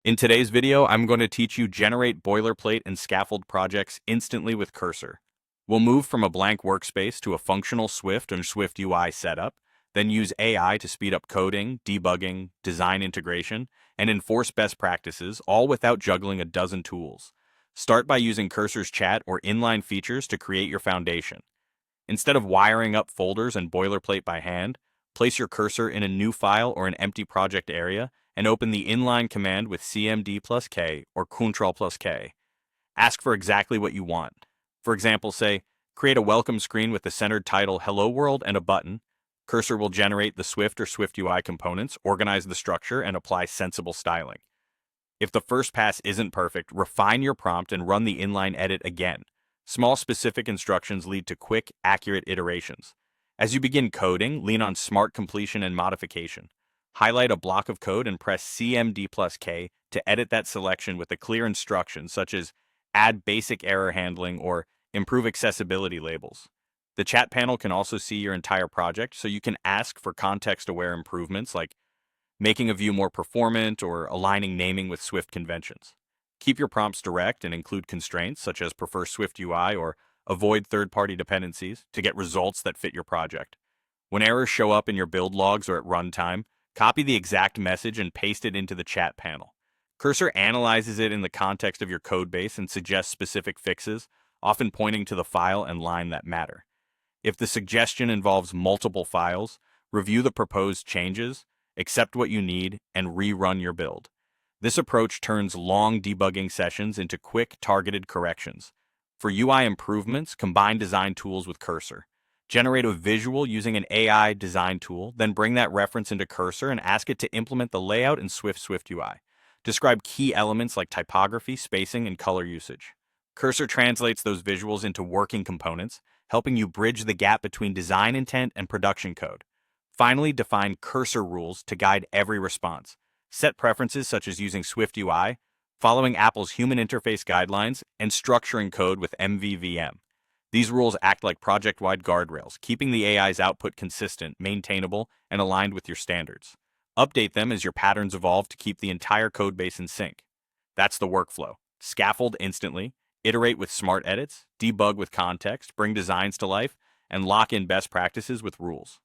In today's video, I'm going to teach you generate boilerplate and scaffold projects instantly with Cursor. We'll move from a blank workspace to a functional Swift and SwiftUI setup, then use AI to speed up coding, debugging, design integration, and enforce best practices, all without juggling a dozen tools. Start by using Cursor's chat or inline features to create your foundation. Instead of wiring up folders and boilerplate by hand, place your cursor in a new file or an empty project area and open the inline command with cmd plus k or Ctrl plus K. Ask for exactly what you want. For example, say, create a welcome screen with the centered title Hello World and a button. Cursor will generate the Swift or SwiftUI components, organize the structure, and apply sensible styling. If the first pass isn't perfect, refine your prompt and run the inline edit again. Small specific instructions lead to quick, accurate iterations. As you begin coding, lean on smart completion and modification. Highlight a block of code and press CMD plus K to edit that selection with a clear instruction such as add basic error handling or improve accessibility labels. The chat panel can also see your entire project, so you can ask for context-aware improvements like making a view more performant or aligning naming with Swift conventions. Keep your prompts direct and include constraints such as prefer SwiftUI or avoid third-party dependencies to get results that fit your project. When errors show up in your build logs or at runtime, copy the exact message and paste it into the chat panel. Cursor analyzes it in the context of your code base and suggests specific fixes, often pointing to the file and line that matter. If the suggestion involves multiple files, review the proposed changes, accept what you need, and rerun your build. This approach turns long debugging sessions into quick, targeted corrections. For UI improvements, combine design tools with Cursor. Generate a visual using an AI design tool, then bring that reference into Cursor and ask it to implement the layout in SwiftUI. Describe key elements like typography, spacing, and color usage. Cursor translates those visuals into working components, helping you bridge the gap between design intent and production code. Finally, define cursor rules to guide every response. Set preferences such as using SwiftUI, following Apple's human interface guidelines, and structuring code with MVVM. These rules act like project-wide guardrails, keeping the AI's output consistent, maintainable, and aligned with your standards. Update them as your patterns evolve to keep the entire codebase in sync. That's the workflow. Scaffold instantly, iterate with smart edits, debug with context, bring designs to life, and lock in best practices with rules.